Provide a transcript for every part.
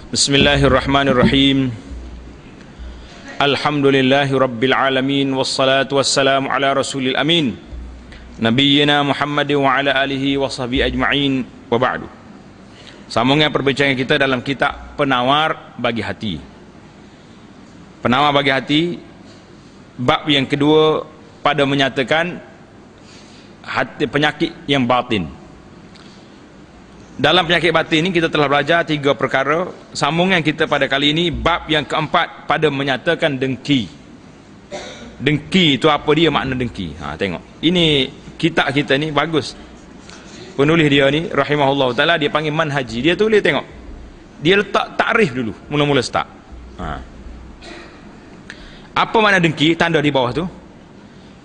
Bismillahirrahmanirrahim. Alhamdulillahi rabbil alamin, wassalatu wassalamu ala rasulil amin, nabiyyina Muhammad wa ala alihi wa sahbihi ajma'in, wa ba'du. Sambungan perbincangan kita dalam kitab Penawar Bagi Hati. Penawar Bagi Hati, bab yang kedua pada menyatakan hati, penyakit yang batin. Dalam penyakit batin ini kita telah belajar 3 perkara. Sambungan kita pada kali ini bab yang keempat pada menyatakan dengki. Dengki itu apa dia makna dengki? Tengok. Ini kitab kita ni bagus. Penulis dia ni rahimahullah taala, dia panggil manhaji. Dia tulis, tengok. Dia letak takrif dulu, mula-mula start. Apa makna dengki? Tanda di bawah tu.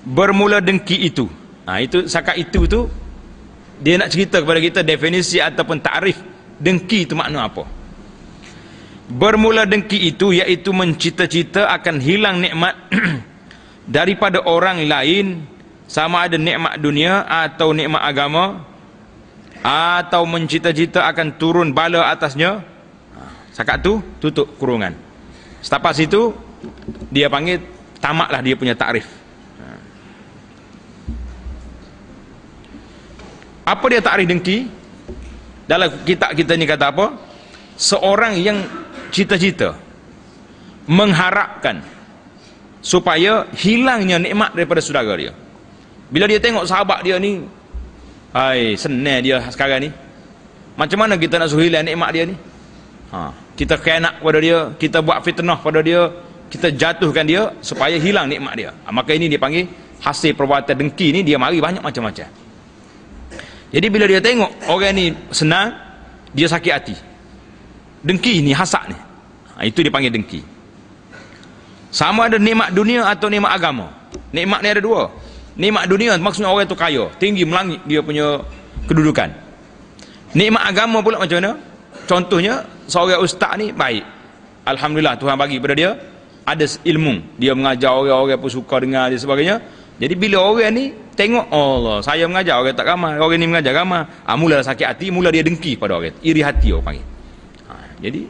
Bermula dengki itu. Itu sakat itu tu dia nak cerita kepada kita definisi ataupun takrif dengki itu makna apa. Bermula dengki itu iaitu mencita-cita akan hilang nikmat daripada orang lain, sama ada nikmat dunia atau nikmat agama, atau mencita-cita akan turun bala atasnya. Sakat tu tutup kurungan. Setapas itu dia panggil tamatlah dia punya takrif. Apa dia takrif dengki? Dalam kitab kita ni kata apa? Seorang yang cita-cita mengharapkan supaya hilangnya nikmat daripada saudara dia. Bila dia tengok sahabat dia ni, senang dia sekarang ni, macam mana kita nak suruh hilang nikmat dia ni? Kita khianat pada dia, kita buat fitnah pada dia, kita jatuhkan dia supaya hilang nikmat dia. Maka ini dia panggil hasil perbuatan dengki ni, dia mari banyak macam-macam. Jadi bila dia tengok orang ni senang, dia sakit hati. Dengki ni, hasad ni. Itu dia panggil dengki. Sama ada nikmat dunia atau nikmat agama. Nikmat ni ada 2. Nikmat dunia maksudnya orang tu kaya, tinggi melangit dia punya kedudukan. Nikmat agama pula macam mana? Contohnya seorang ustaz ni baik, alhamdulillah Tuhan bagi pada dia ada ilmu, dia mengajar orang-orang pun suka dengar dia sebagainya. Jadi bila orang ni tengok, Allah, saya mengajar orang tak ramai, orang ni mengajar ramai, mula sakit hati, mula dia dengki pada orang, iri hati orang panggil. Jadi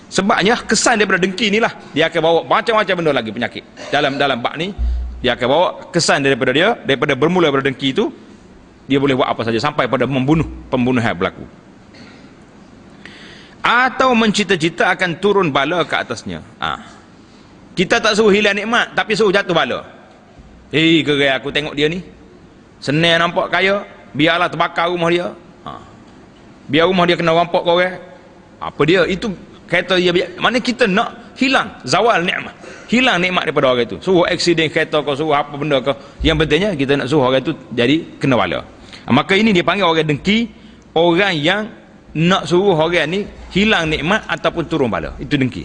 sebabnya kesan daripada dengki inilah dia akan bawa macam-macam benda lagi penyakit. Dalam bab ni dia akan bawa kesan daripada dia, daripada bermula daripada dengki itu dia boleh buat apa saja sampai pada pembunuhan berlaku. Atau mencita-cita akan turun bala ke atasnya. Kita tak suruh hilang nikmat, tapi suruh jatuh bala. Gerai aku tengok dia ni senang nampak kaya, biarlah terbakar rumah dia, biar rumah dia kena rampok kau orang. Apa dia itu kereta dia, mana kita nak hilang zawal nikmat, hilang nikmat daripada orang itu. Suruh aksiden kereta kau, suruh apa benda kau, yang pentingnya kita nak suruh orang itu jadi kena bala. Maka ini dia panggil orang dengki, orang yang nak suruh orang ni hilang nikmat ataupun turun bala. Itu dengki.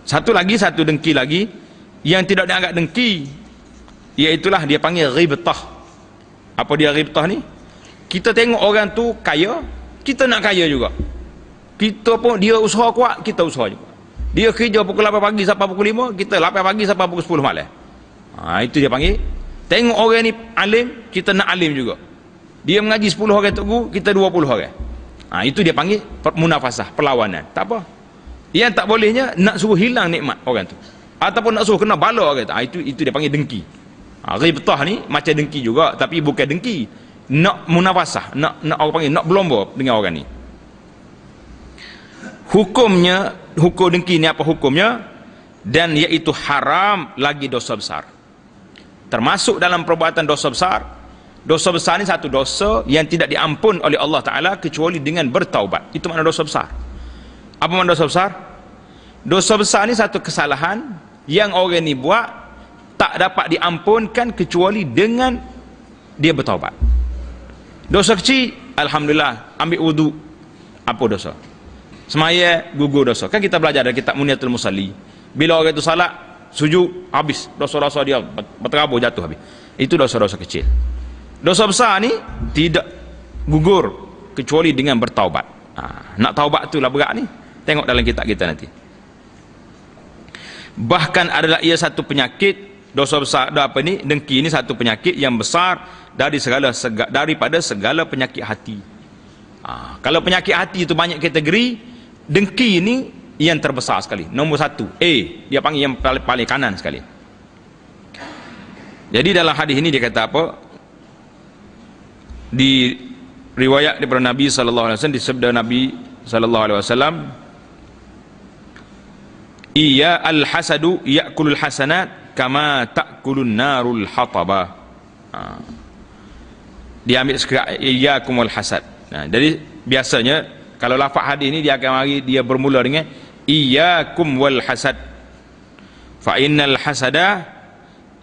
Satu dengki lagi yang tidak dianggap dengki, iaitulah dia panggil ghibtah. Apa dia ghibtah ni? Kita tengok orang tu kaya, kita nak kaya juga. Kita pun, dia usaha kuat, kita usaha juga. Dia kerja pukul 8 pagi sampai pukul 5, kita 8 pagi sampai pukul 10 malam. Itu dia panggil. Tengok orang ni alim, kita nak alim juga. Dia mengaji 10 orang cikgu, kita 20 orang. Itu dia panggil munafasah, perlawanan. Tak apa. Yang tak bolehnya nak suruh hilang nikmat orang tu, ataupun nak suruh kena bala orang tu. Itu dia panggil dengki. Ghibtah ni macam dengki juga, tapi bukan dengki, nak munafasah, nak orang panggil nak berlomba dengan orang ni. Hukum dengki ni apa hukumnya? Dan iaitu haram lagi dosa besar. Termasuk dalam perbuatan dosa besar. Dosa besar ni satu dosa yang tidak diampun oleh Allah Ta'ala kecuali dengan bertaubat. Itu makna dosa besar. Apa makna dosa besar? Dosa besar ni satu kesalahan yang orang ni buat tak dapat diampunkan kecuali dengan dia bertaubat. Dosa kecil, alhamdulillah, ambil wudu, apa dosa? Semaya, gugur dosa. Kan kita belajar dari kitab Muniyatul Musalli, bila orang itu salat, sujud, habis dosa-dosa dia berterabur, jatuh habis. Itu dosa-dosa kecil. Dosa besar ni tidak gugur kecuali dengan bertaubat. Nak taubat itulah berat ni. Tengok dalam kitab kita nanti. Bahkan adalah ia satu penyakit, dosa besar, dengki ini satu penyakit yang besar daripada segala penyakit hati. Kalau penyakit hati itu banyak kategori, dengki ini yang terbesar sekali, nombor satu. Dia panggil yang paling kanan sekali. Jadi dalam hadis ini dia kata apa? Di riwayat daripada Nabi sallallahu alaihi wasallam, disabda Nabi sallallahu alaihi wasallam, iya al-hasadu ya'kulul hasanat kama ta'kulun narul hataba. Dia ambil sekali iyyakumul hasad. Jadi biasanya kalau lafaz hadis ini dia akan mari dia bermula dengan iyyakum wal hasad. Fa innal hasada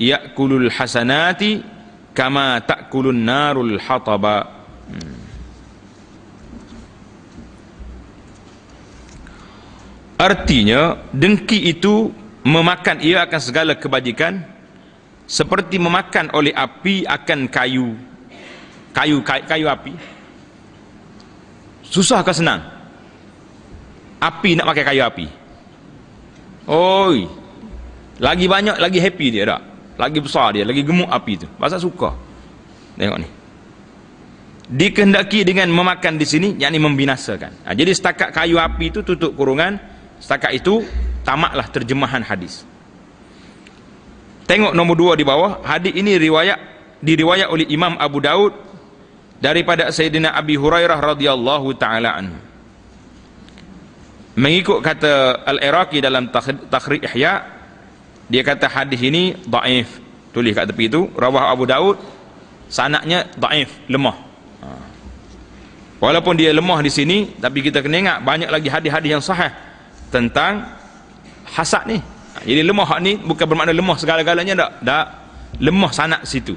ya'kulul hasanati kama ta'kulun narul hataba. Artinya dengki itu memakan ia akan segala kebajikan seperti memakan oleh api akan kayu api. Susah ke senang? Api nak pakai kayu api. Oi, lagi banyak lagi happy dia tak? Lagi besar dia, lagi gemuk api tu. Pasal suka. Tengok ni. Dikehendaki dengan memakan di sini yakni membinasakan. Jadi setakat kayu api itu tutup kurungan. Setakat itu tamatlah terjemahan hadis. Tengok nombor 2 di bawah. Hadis ini diriwayat oleh Imam Abu Daud daripada Sayyidina Abi Hurairah radhiyallahu taala anhu. Mengikut kata Al-Iraqi dalam Takhrij Ihya, dia kata hadis ini dhaif. Tulis kat tepi itu, rawah Abu Daud, sanadnya dhaif, lemah. Walaupun dia lemah di sini, tapi kita kena ingat banyak lagi hadis-hadis yang sahih tentang hasad ni. Jadi lemah ni bukan bermakna lemah segala-galanya, tak lemah sanad situ.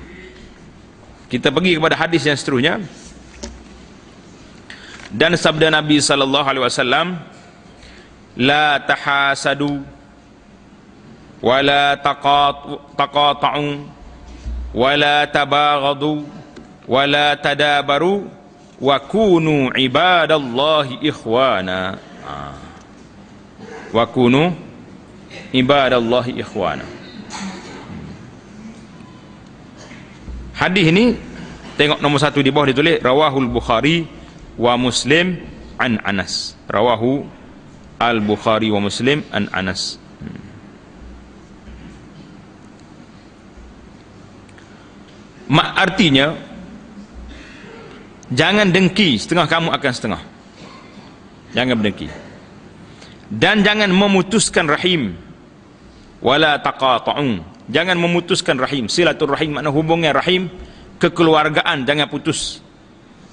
Kita pergi kepada hadis yang seterusnya. Dan sabda Nabi sallallahu alaihi wasallam, la tahasadu wala taqata'u wala tabaghadu wala tadabaru wa kunu ibadallahi ikhwana. Wa kunu ibadallahi ikhwana. Hadis ini tengok nombor 1 di bawah ditulis rawahul Bukhari wa Muslim an Anas. Rawahu al-Bukhari wa Muslim an Anas. Artinya jangan dengki, setengah kamu akan setengah. Jangan berdengki. Dan jangan memutuskan rahim. Wala taqata'un. Jangan memutuskan rahim. Silaturrahim makna hubungan rahim, kekeluargaan, jangan putus.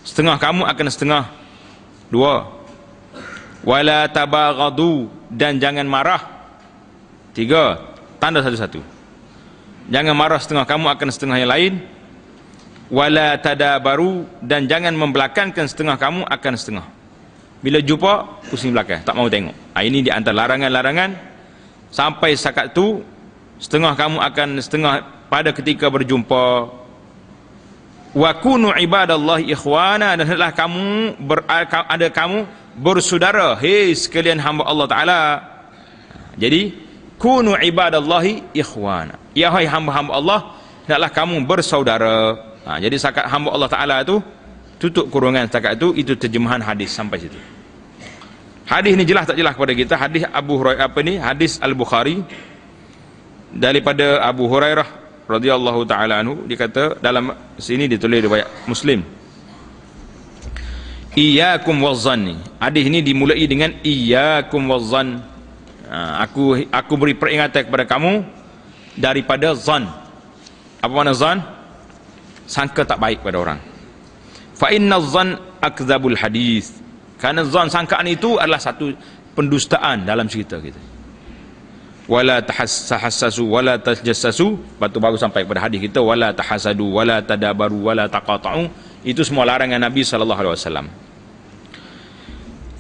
Setengah kamu akan setengah. 2. Wala tabaghadu, dan jangan marah. 3. Tanda satu-satu. Jangan marah, setengah kamu akan setengah yang lain. Wala tadabaru, dan jangan membelakangkan, setengah kamu akan setengah. Bila jumpa, pusing belakang, tak mau tengok. Ini di antara larangan-larangan. Sampai setakat tu, setengah kamu akan setengah pada ketika berjumpa. Wa kunu ibadallahi ikhwana, dan hendaklah kamu bersaudara, hei sekalian hamba Allah Ta'ala. Jadi kunu ibadallahi ikhwana, ya hai hamba-hamba Allah, hendaklah kamu bersaudara. Jadi setakat hamba Allah Ta'ala itu tutup kurungan setakat itu terjemahan hadis sampai situ. Hadis ini jelas tak jelas kepada kita? Hadis Abu Hurairah hadis Al-Bukhari daripada Abu Hurairah radhiyallahu taala anhu, dia kata dalam sini ditulis riwayat Muslim. Iyyakum wazzanni. Hadis ini dimulai dengan iyyakum wazzan. Aku beri peringatan kepada kamu daripada zan. Apa makna zan? Sangka tak baik pada orang. Fa inna zan akdzabul hadis. Karena zan, sangkaan itu adalah satu pendustaan dalam cerita kita. Wala tahassasu wala tajassasu, batu baru sampai kepada hadis kita wala tahasadu wala tadabaru wala taqata'u. Itu semua larangan Nabi sallallahu alaihi wasallam.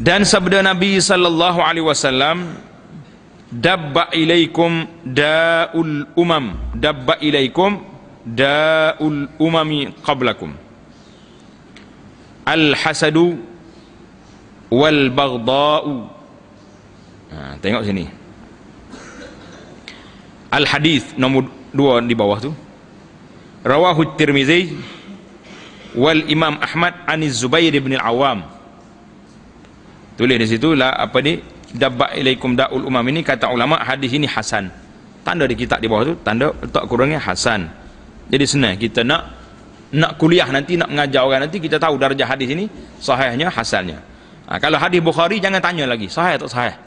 Dan sabda Nabi sallallahu alaihi wasallam, dabba ilaikum da'ul umam, dabba ilaikum da'ul umami qablakum, al hasadu wal baghda'u. Tengok sini al hadis nombor 2 di bawah tu, rawahu Tirmizi wal Imam Ahmad an Zubair bin Al-Awwam. Tulis di situ lah apa ni, dabba ilaikum daul umam ini, kata ulama hadis ini hasan. Tanda di kitab di bawah tu, tanda letak kurangnya hasan. Jadi senang kita nak kuliah nanti, nak mengajar orang nanti, kita tahu darjah hadis ini sahihnya, hasannya. Kalau hadis Bukhari jangan tanya lagi sahih atau sahih.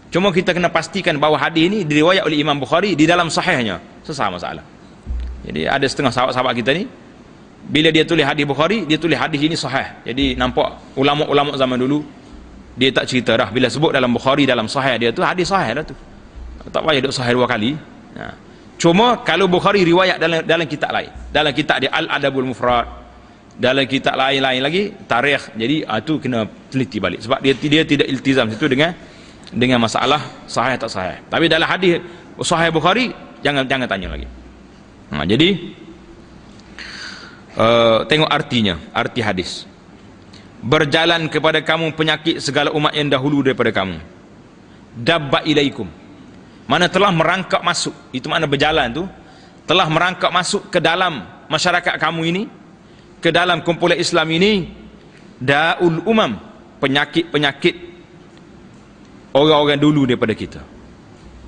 Cuma kita kena pastikan bahawa hadis ini diriwayat oleh Imam Bukhari di dalam sahihnya. Selesai masalah. Jadi ada setengah sahabat-sahabat kita ni, bila dia tulis hadis Bukhari, dia tulis hadis ini sahih. Jadi nampak ulama-ulama zaman dulu, dia tak cerita dah, bila sebut dalam Bukhari dalam sahih dia tu hadis sahih dah tu, tak payah duk sahih 2 kali. Cuma kalau Bukhari riwayat dalam kitab lain, dalam kitab dia Al-Adabul Mufrad, dalam kitab lain-lain lagi tarikh, jadi tu kena teliti balik, sebab dia tidak iltizam situ dengan masalah sahih tak sahih. Tapi dalam hadis sahih Bukhari jangan tanya lagi. Jadi tengok artinya, arti hadis. Berjalan kepada kamu penyakit segala umat yang dahulu daripada kamu. Dabba ilaikum, mana telah merangkak masuk, itu makna berjalan tu, telah merangkak masuk ke dalam masyarakat kamu ini, ke dalam kumpulan Islam ini, daul umam, penyakit-penyakit orang-orang dulu daripada kita.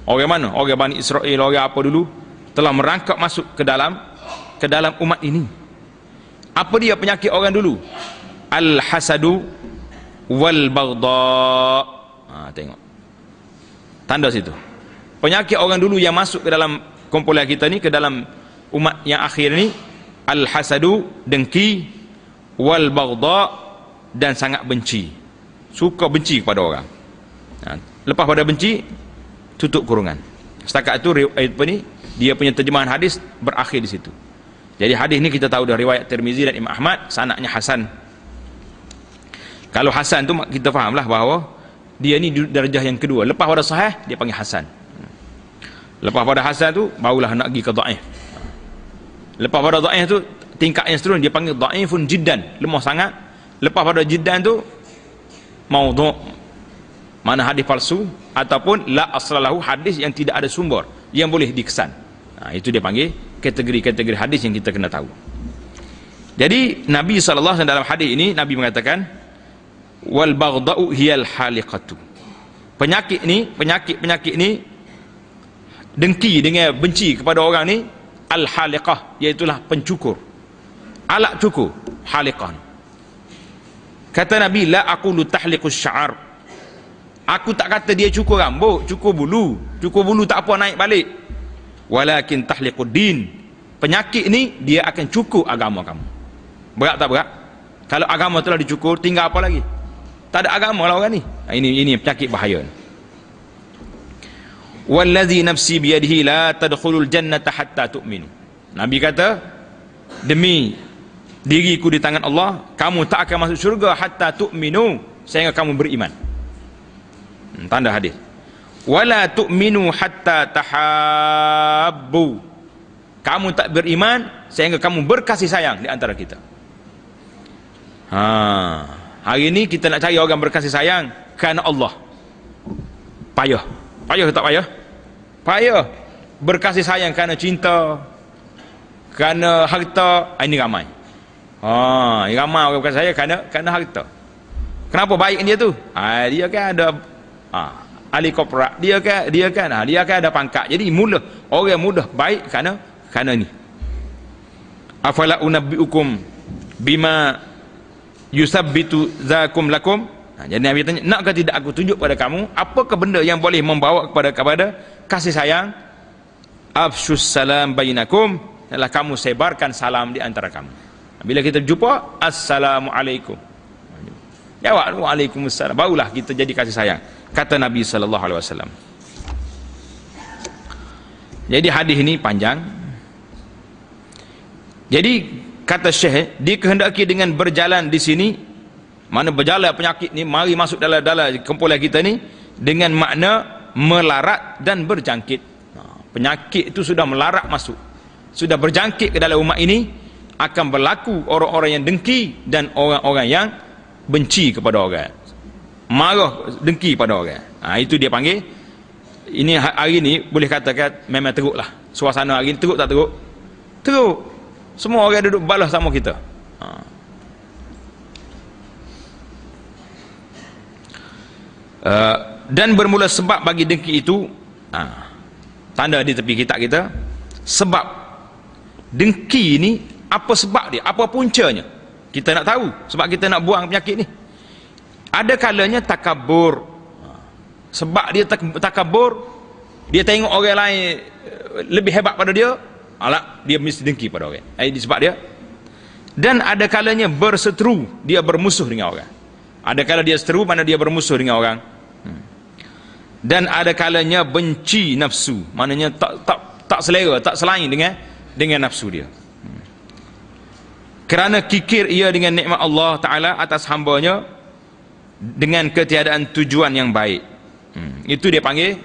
Orang mana? Orang Bani Israel, orang apa dulu, telah merangkak masuk ke dalam umat ini. Apa dia penyakit orang dulu? Al-hasadu wal baghdha. Tengok tanda situ. Penyakit orang dulu yang masuk ke dalam kumpulan kita ni, ke dalam umat yang akhir ni, al-hasadu, dengki, wal baghdha, dan sangat benci, suka benci kepada orang. Lepas pada benci, tutup kurungan. Setakat itu apa ni, dia punya terjemahan hadis berakhir di situ. Jadi hadis ni kita tahu dah riwayat Tirmizi dan Imam Ahmad, sanadnya hasan. Kalau hasan tu kita fahamlah bahawa dia ni darjah yang kedua. Lepas pada sahih dia panggil hasan. Lepas pada hasan tu barulah nak pergi ke dhaif. Lepas pada dhaif tu tingkat yang seterusnya dia panggil dhaifun jiddan, lemah sangat. Lepas pada jiddan tu maudhu', mana hadis palsu, ataupun la aslalahu, hadis yang tidak ada sumber, yang boleh dikesan. Itu dia panggil kategori-kategori hadis yang kita kena tahu. Jadi Nabi SAW dalam hadis ini, Nabi mengatakan wal baghda'u hiyal haliqatu. Penyakit ni, penyakit ni, dengki dengan benci kepada orang ni, al haliqah, iaitulah pencukur, alat cukur, haliqah. Kata Nabi, la aqulu tahliqus sya'ar, aku tak kata dia cukur rambut, cukur bulu tak apa naik balik, walakin tahliqud din. Penyakit ni dia akan cukur agama kamu. Berat tak berat? Kalau agama telah dicukur, tinggal apa lagi? Tak ada agama lah orang ni. Ini penyakit bahaya. Wallazi nafsi biyadihi la tadkhulul jannata hatta tu'minu. Nabi kata, demi diriku di tangan Allah, kamu tak akan masuk syurga hatta tu'minu, sehingga kamu beriman. Tanda hadis. Wala tu'minu hatta tahabbu. Kamu tak beriman sehingga kamu berkasih sayang di antara kita. Hari ini kita nak cari orang berkasih sayang kerana Allah. Payah ke tak payah? Payah. Berkasih sayang kerana cinta, kerana harta, ini ramai. Ini ramai orang berkasih sayang kerana harta. Kenapa baik dia tu? Dia kan ada ahli korporat, dia kan ada pangkat. Jadi orang mudah baik kerana ni. Afala unabbiukum bima yusabbitu zakum lakum. Jadi Nabi tanya, nakkah tidak aku tunjuk pada kamu apakah benda yang boleh membawa kepada kasih sayang? Afshus salam bainakum, adalah kamu sebarkan salam di antara kamu. Bila kita jumpa, assalamualaikum, jawab waalaikumsalam, barulah kita jadi kasih sayang, kata Nabi SAW. Jadi hadis ini panjang. Jadi kata Syekh, dikehendaki dengan berjalan di sini, mana berjalan penyakit ni mari masuk dalam kumpulan kita ni, dengan makna melarat dan berjangkit. Penyakit itu sudah melarat masuk, sudah berjangkit ke dalam umat ini, akan berlaku orang-orang yang dengki dan orang-orang yang benci kepada orang, marah, dengki pada orang. Itu dia panggil. Ini hari ni boleh katakan memang teruk lah suasana hari ni. Teruk tak teruk? Teruk. Semua orang duduk balas sama kita. Dan bermula sebab bagi dengki itu, tanda di tepi kitab kita, sebab dengki ini apa sebab dia, apa puncanya, kita nak tahu sebab kita nak buang penyakit ni. Ada kalanya takabur, sebab dia takabur, dia tengok orang lain lebih hebat pada dia, dia mesti dengki pada orang. Sebab dia. Dan ada kalanya berseteru, dia bermusuh dengan orang. Ada kala dia seteru, mana dia bermusuh dengan orang. Dan ada kalanya benci nafsu, maknanya tak selera, tak selain dengan nafsu dia. Kerana kikir ia dengan nikmat Allah Ta'ala atas hambanya dengan ketiadaan tujuan yang baik. Itu dia panggil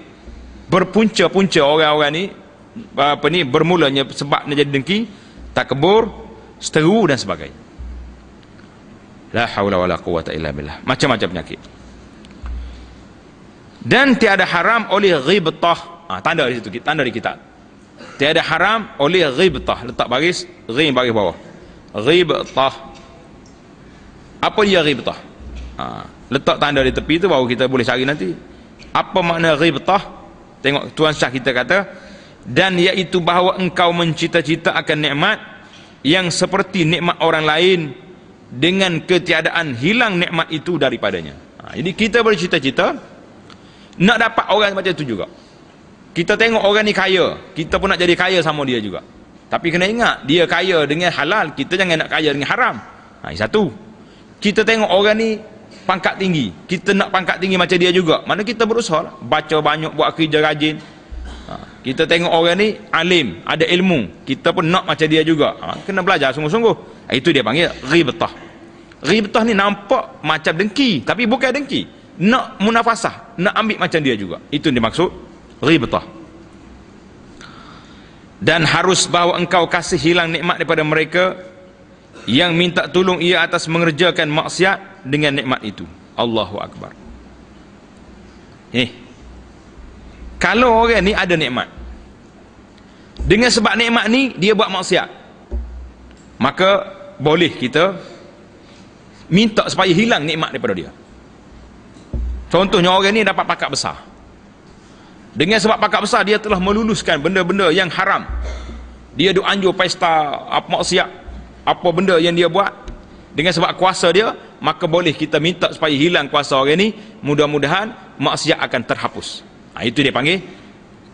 berpunca-punca orang-orang ni, bermulanya sebab dia jadi dengki, takabur, seteru dan sebagainya. La haula wala quwwata illa billah. Macam-macam penyakit. Dan tiada haram oleh ghibtah. Tanda di situ, tanda di kitab. Tiada haram oleh ghibtah. Letak baris, ghim baris bawah. Ghibtah. Apa dia ghibtah? Letak tanda di tepi tu baru kita boleh cari nanti. Apa makna ghibtah? Tengok Tuan Syah kita kata, dan iaitu bahawa engkau mencita-cita akan nikmat yang seperti nikmat orang lain dengan ketiadaan hilang nikmat itu daripadanya. Jadi kita bercita-cita nak dapat orang macam tu juga. Kita tengok orang ni kaya, kita pun nak jadi kaya sama dia juga. Tapi kena ingat, dia kaya dengan halal, kita jangan nak kaya dengan haram. Satu. Kita tengok orang ni pangkat tinggi, kita nak pangkat tinggi macam dia juga. Mana kita berusaha lah, baca banyak, buat kerja rajin. Kita tengok orang ni alim, ada ilmu, kita pun nak macam dia juga. Kena belajar sungguh-sungguh. Itu dia panggil ghibtah. Ghibtah ni nampak macam dengki, tapi bukan dengki, nak munafasah, nak ambil macam dia juga. Itu dimaksud ghibtah. Dan harus bahawa engkau kasih hilang nikmat daripada mereka yang minta tolong ia atas mengerjakan maksiat dengan nikmat itu. Allahu Akbar. Kalau orang ni ada nikmat, dengan sebab nikmat ni dia buat maksiat, maka boleh kita minta supaya hilang nikmat daripada dia. Contohnya orang ni dapat pangkat besar, dengan sebab pangkat besar dia telah meluluskan benda-benda yang haram, dia duk anjur pesta maksiat, apa benda yang dia buat, dengan sebab kuasa dia, maka boleh kita minta supaya hilang kuasa orang ni, mudah-mudahan maksiat akan terhapus. Itu dia panggil,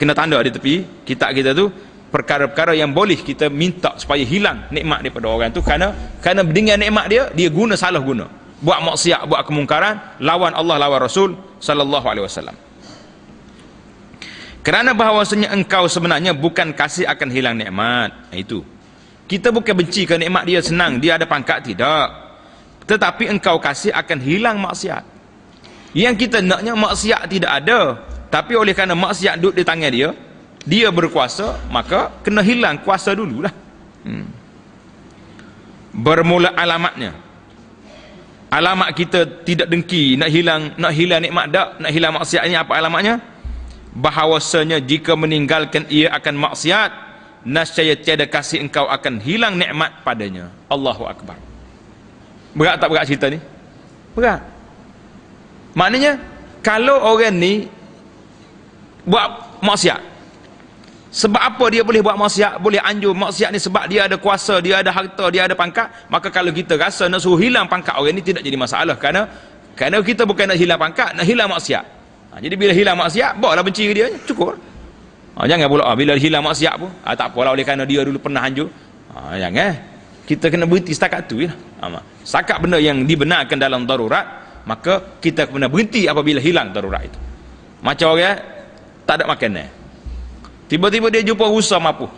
kena tanda di tepi kitab kita tu, perkara-perkara yang boleh kita minta supaya hilang nikmat daripada orang tu, kerana dengan nikmat dia guna salah guna, buat maksiat, buat kemungkaran, lawan Allah, lawan Rasul sallallahu alaihi wasallam. Kerana bahawasanya engkau sebenarnya bukan kasih akan hilang nikmat. Itu kita bukan benci ke nikmat dia, senang dia ada pangkat, tidak, tetapi engkau kasih akan hilang maksiat. Yang kita naknya maksiat tidak ada, tapi oleh kerana maksiat duduk di tangan dia berkuasa, maka kena hilang kuasa dululah. Bermula alamatnya, alamat kita tidak dengki, nak hilang nikmat dak, nak hilang maksiat ini, apa alamatnya? Bahawasanya jika meninggalkan ia akan maksiat, nascaya tiada kasih engkau akan hilang nikmat padanya. Allahu Akbar. Berat tak berat cerita ni? Berat. Maknanya kalau orang ni buat maksiat, sebab apa dia boleh buat maksiat, boleh anjur maksiat ni? Sebab dia ada kuasa, dia ada harta, dia ada pangkat. Maka kalau kita rasa nak suruh hilang pangkat orang ni, tidak jadi masalah, kerana kita bukan nak hilang pangkat, nak hilang maksiat. Jadi bila hilang maksiat, bawalah benci ke dia, cukup. Jangan pula bila hilang maksiat pun tak apalah oleh kerana dia dulu pernah hancur. Jangan. Kita kena berhenti setakat tu ya. Setakat benda yang dibenarkan dalam darurat, maka kita kena berhenti apabila hilang darurat itu. Macam orang tak ada makanan, tiba-tiba dia jumpa rusa mampu,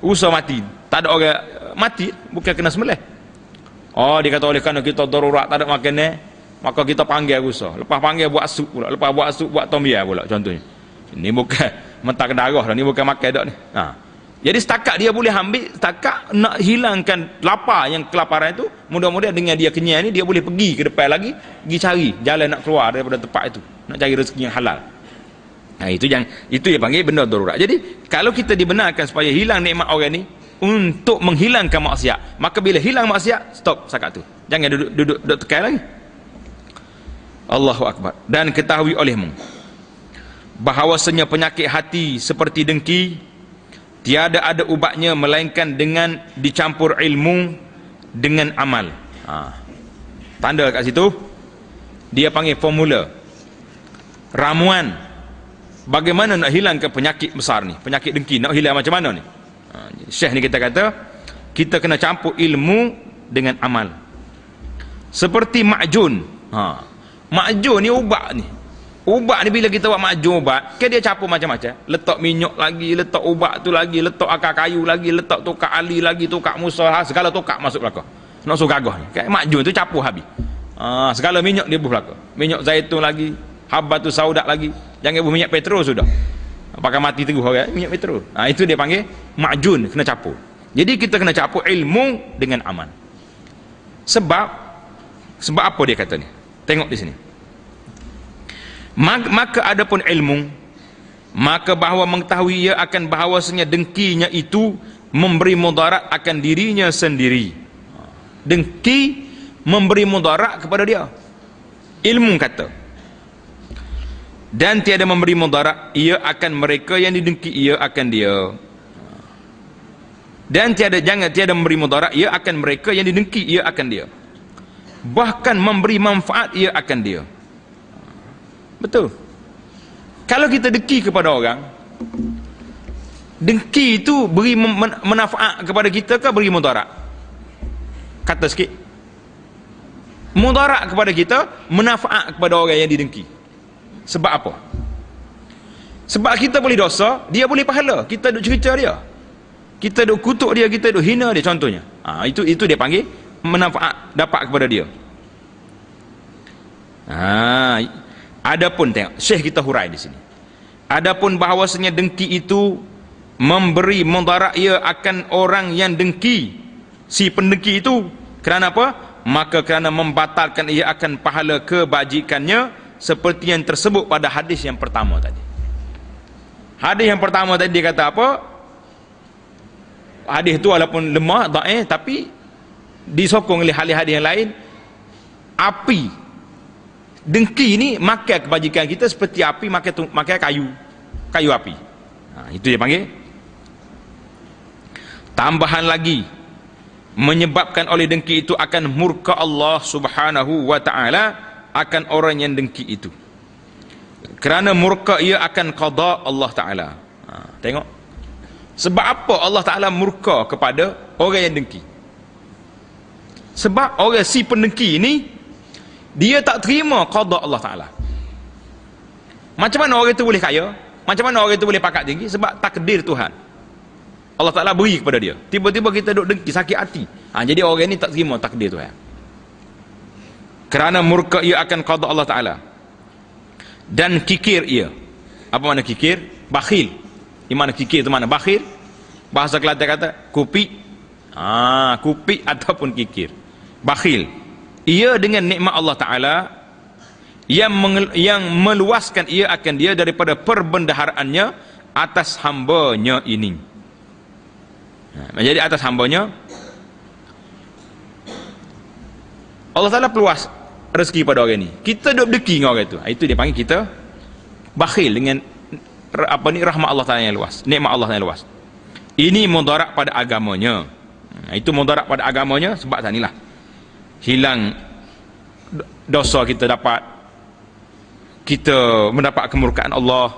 rusa mati, tak ada orang mati, bukan kena sembelih. Dia kata oleh kerana kita darurat, tak ada makanan, maka kita panggil rusa, lepas panggil buat sup pula, lepas buat sup buat tom yam pula. Contohnya ini bukan mentah ke darah dah, ni bukan makan dak ni. Jadi setakat dia boleh ambil, setakat nak hilangkan lapar, yang kelaparan itu, mudah-mudahan dengan dia kenyang ni, dia boleh pergi ke depan lagi, pergi cari jalan nak keluar daripada tempat itu, nak cari rezeki yang halal. Itu dia panggil benda darurat. Jadi kalau kita dibenarkan supaya hilang nikmat orang ni untuk menghilangkan maksiat, maka bila hilang maksiat, stop setakat tu, jangan duduk tekan lagi. Allahu Akbar. Dan ketahui olehmu bahawasanya penyakit hati seperti dengki tiada ada ubatnya melainkan dengan dicampur ilmu dengan amal. Tanda kat situ dia panggil formula ramuan bagaimana nak hilangkan penyakit besar ni, penyakit dengki, nak hilang macam mana ni. Syekh ni kita kata kita kena campur ilmu dengan amal. Seperti makjun. Makjun ni ubat ni. Ubat ni bila kita buat makjun ubat, kan dia campur macam-macam. Letak minyak lagi, letak ubat tu lagi, letak akar kayu lagi, letak tukar ali lagi, tukar musa, segala tukar masuk belakang. Nak suruh gagah ni. Kan makjun tu campur habis. Segala minyak dia buh belakang. Minyak zaitun lagi, habbatus sauda lagi. Jangan buh minyak petrol sudah. Pakai mati teguh orang, minyak petrol. Itu dia panggil makjun, kena campur. Jadi kita kena campur ilmu dengan amal. Sebab apa dia kata ni? Tengok di sini. Maka adapun ilmu, maka bahawa mengetahui ia akan bahawasanya dengkinya itu memberi mudarat akan dirinya sendiri. Dengki memberi mudarat kepada dia. Ilmu kata dan tiada memberi mudarat ia akan mereka yang didengki ia akan dia. Dan tiada memberi mudarat ia akan mereka yang didengki ia akan dia. Bahkan memberi manfaat ia akan dia. Betul. Kalau kita dengki kepada orang, dengki itu beri manfaat kepada kita ke beri mudarat? Kata sikit. Mudarat kepada kita, manfaat kepada orang yang didengki. Sebab apa? Sebab kita boleh dosa, dia boleh pahala. Kita duk cerita dia, kita duk kutuk dia, kita duk hina dia contohnya. Itu dia panggil manfaat dapat kepada dia. Adapun tengok Syekh kita hurai di sini. Adapun bahawasanya dengki itu memberi mudarat ia akan orang yang dengki, si pendengki itu. Kerana apa? Maka kerana membatalkan ia akan pahala kebajikannya, seperti yang tersebut pada hadis yang pertama tadi. Hadis yang pertama tadi dia kata apa? Hadis itu walaupun lemah, dhaif, tapi disokong oleh hadis-hadis yang lain. Api dengki ni makan kebajikan kita seperti api makan kayu api. Itu dia panggil. Tambahan lagi, menyebabkan oleh dengki itu akan murka Allah Subhanahu wa ta'ala akan orang yang dengki itu. Kerana murka ia akan qada Allah Ta'ala. Tengok sebab apa Allah Ta'ala murka kepada orang yang dengki. Sebab orang si pendengki ini dia tak terima qada Allah Ta'ala. Macam mana orang itu boleh kaya? Macam mana orang itu boleh pangkat tinggi? Sebab takdir Tuhan, Allah Ta'ala beri kepada dia. Tiba-tiba kita duduk dengki, sakit hati. Jadi orang ini tak terima takdir Tuhan. Kerana murka ia akan qada Allah Ta'ala. Dan kikir ia. Apa makna kikir? Bakhil. Di mana kikir itu mana? Bakhil. Bahasa Kelantan kata kupik. Kupik ataupun kikir. Bakhil. Ia dengan nikmat Allah Ta'ala yang meluaskan ia akan dia daripada perbendaharaannya atas hambanya ini. Menjadi atas hambanya Allah Ta'ala peluas rezeki pada orang ni. Kita duduk deki dengan orang itu. Itu dia panggil kita bakhil dengan rahmat Allah Ta'ala yang luas, nikmat Allah yang luas. Ini mudarat pada agamanya. Itu mudarat pada agamanya. Sebab tanilah hilang dosa kita, dapat kita mendapat kemurkaan Allah,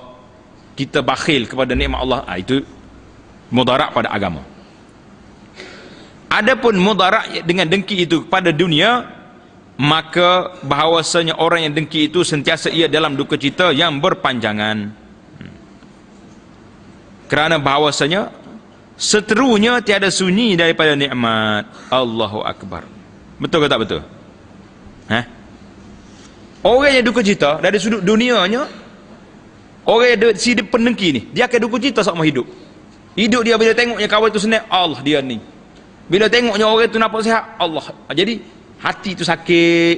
kita bakhil kepada nikmat Allah. Itu mudarat pada agama. Adapun mudarat dengan dengki itu pada dunia, maka bahawasanya orang yang dengki itu sentiasa ia dalam duka cita yang berpanjangan. Kerana bahawasanya seterunya tiada sunyi daripada nikmat. Allahu Akbar. Betul ke tak betul? Orang yang duka cita dari sudut dunianya, orang yang si pendengki ni, dia akan duka cita sama hidup. Hidup dia bila tengoknya kawan itu senang, Allah dia ni. Bila tengoknya orang itu nampak sihat, Allah. Jadi hati itu sakit,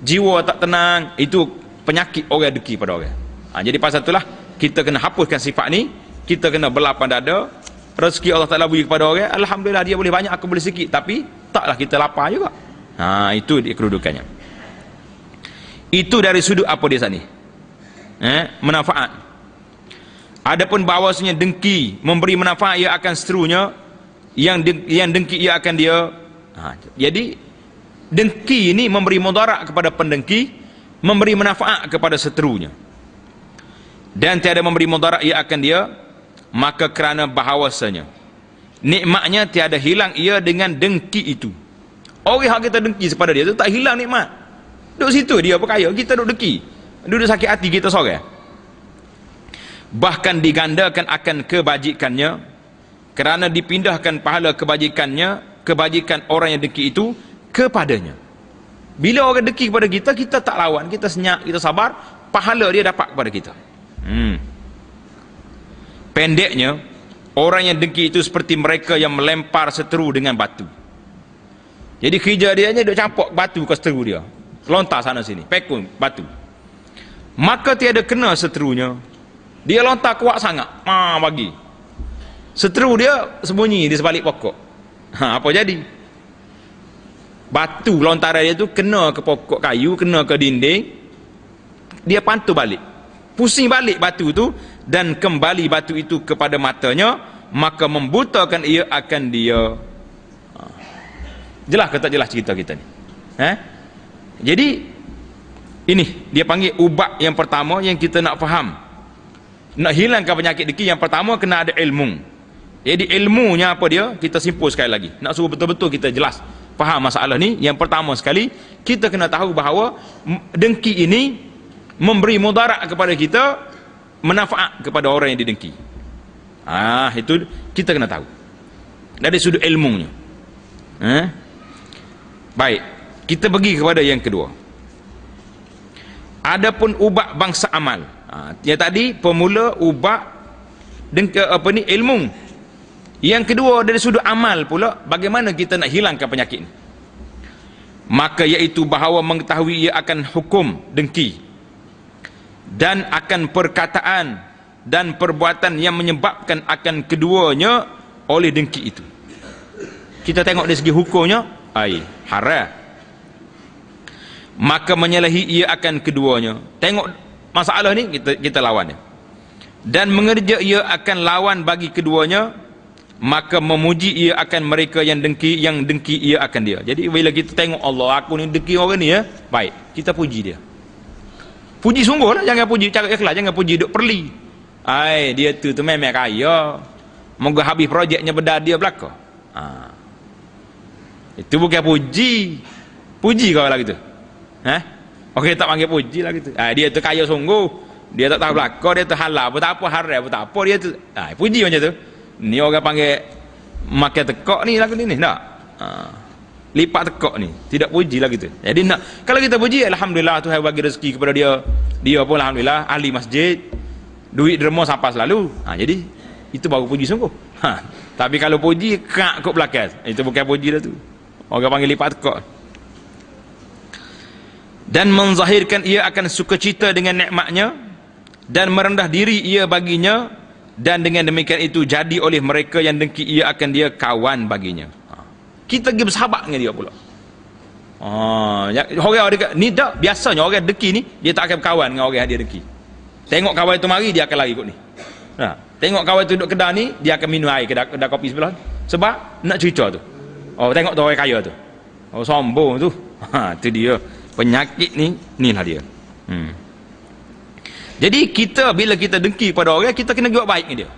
jiwa tak tenang. Itu penyakit orang dengki pada orang. Jadi pasal itulah kita kena hapuskan sifat ni. Kita kena berlapang dada. Rezeki Allah Ta'ala beri kepada orang, alhamdulillah dia boleh banyak, aku boleh sikit, tapi taklah kita lapar juga. Itu dia kedudukannya. Itu dari sudut apa dia sana? Manfaat. Adapun bahawasanya dengki memberi manfaat ia akan seterunya, yang dengki ia akan dia. Jadi dengki ini memberi mudarat kepada pendengki, memberi manfaat kepada seterunya, dan tiada memberi mudarat ia akan dia. Maka kerana bahawasanya nikmatnya tiada hilang ia dengan dengki itu. Orang yang kita dengki kepada dia tu tak hilang nikmat. Duduk situ dia berkaya, kita duduk dengki, duduk sakit hati kita seorang. Bahkan digandakan akan kebajikannya, kerana dipindahkan pahala kebajikan orang yang dengki itu kepadanya. Bila orang dengki kepada kita, kita tak lawan, kita senyap, kita sabar, pahala dia dapat kepada kita. Pendeknya, orang yang dengki itu seperti mereka yang melempar seteru dengan batu. Jadi kerja dia hanya duk campak batu ke seteru dia, lontar sana sini, pekun batu. Maka tiada kena seterunya. Dia lontar kuat sangat, bagi seteru dia sembunyi di sebalik pokok. Apa jadi? Batu lontaran dia tu kena ke pokok kayu, kena ke dinding, dia pantul balik, pusing balik batu tu, dan kembali batu itu kepada matanya, maka membutakan ia akan dia. Jelas ke tak jelas cerita kita ni? Jadi ini dia panggil ubat yang pertama yang kita nak faham. Nak hilangkan penyakit dengki, yang pertama kena ada ilmu. Jadi ilmunya apa dia? Kita simpul sekali lagi. Nak suruh betul-betul kita jelas faham masalah ni. Yang pertama sekali, kita kena tahu bahawa dengki ini memberi mudarat kepada kita, manfaat kepada orang yang didengki. Itu kita kena tahu dari sudut ilmunya. Baik, kita pergi kepada yang kedua. Adapun ubat bangsa amal. Yang tadi pemula ubat dengki ilmu. Yang kedua dari sudut amal pula, bagaimana kita nak hilangkan penyakit ini? Maka iaitu bahawa mengetahui ia akan hukum dengki, dan akan perkataan dan perbuatan yang menyebabkan akan keduanya oleh dengki itu. Kita tengok dari segi hukumnya, haram. Maka menyalahi ia akan keduanya. Tengok masalah ni, kita lawan dia. Dan mengerja ia akan lawan bagi keduanya, maka memuji ia akan mereka yang dengki ia akan dia. Jadi bila kita tengok Allah, aku ni dengki orang ni, baik, kita puji dia. Puji sungguh lah, jangan puji cara ikhlas, jangan puji duk perli. Dia tu memang kaya, moga habis projeknya berdar dia belaka. Itu bukan puji. Puji kau lah gitu. Okey, tak panggil puji lah gitu. Dia tu kaya sungguh, dia tak tahu belaka, dia tu halal pun tak apa, haram pun tak apa, dia tu puji macam tu. Ni orang panggil makan tekak ni lagu ni tak? Lipat tekak ni, tidak puji lah gitu. Jadi nak, kalau kita puji, alhamdulillah Tuhan bagi rezeki kepada dia, dia pun alhamdulillah ahli masjid, duit derma sampai selalu. Jadi itu baru puji sungguh. Tapi kalau puji kak kok belakang, itu bukan puji dah tu. Orang panggil lipat tekak. Dan menzahirkan ia akan sukacita dengan nikmatnya, dan merendah diri ia baginya, dan dengan demikian itu jadi oleh mereka yang dengki ia akan dia kawan baginya. Kita pergi bersahabat dengan dia pula. Orang dia ni tak, biasanya orang dengki ni dia tak akan berkawan dengan orang yang dia dengki. Tengok kawan itu mari, dia akan lari kot ni. Tengok kawan itu duduk kedai ni, dia akan minum air kedai kopi sebelah. Sebab nak cerita tu. Tengok tu orang kaya tu. Sombong tu. Tu dia. Penyakit ni lah dia. Jadi kita bila kita dengki pada orang, kita kena buat baik dengan dia.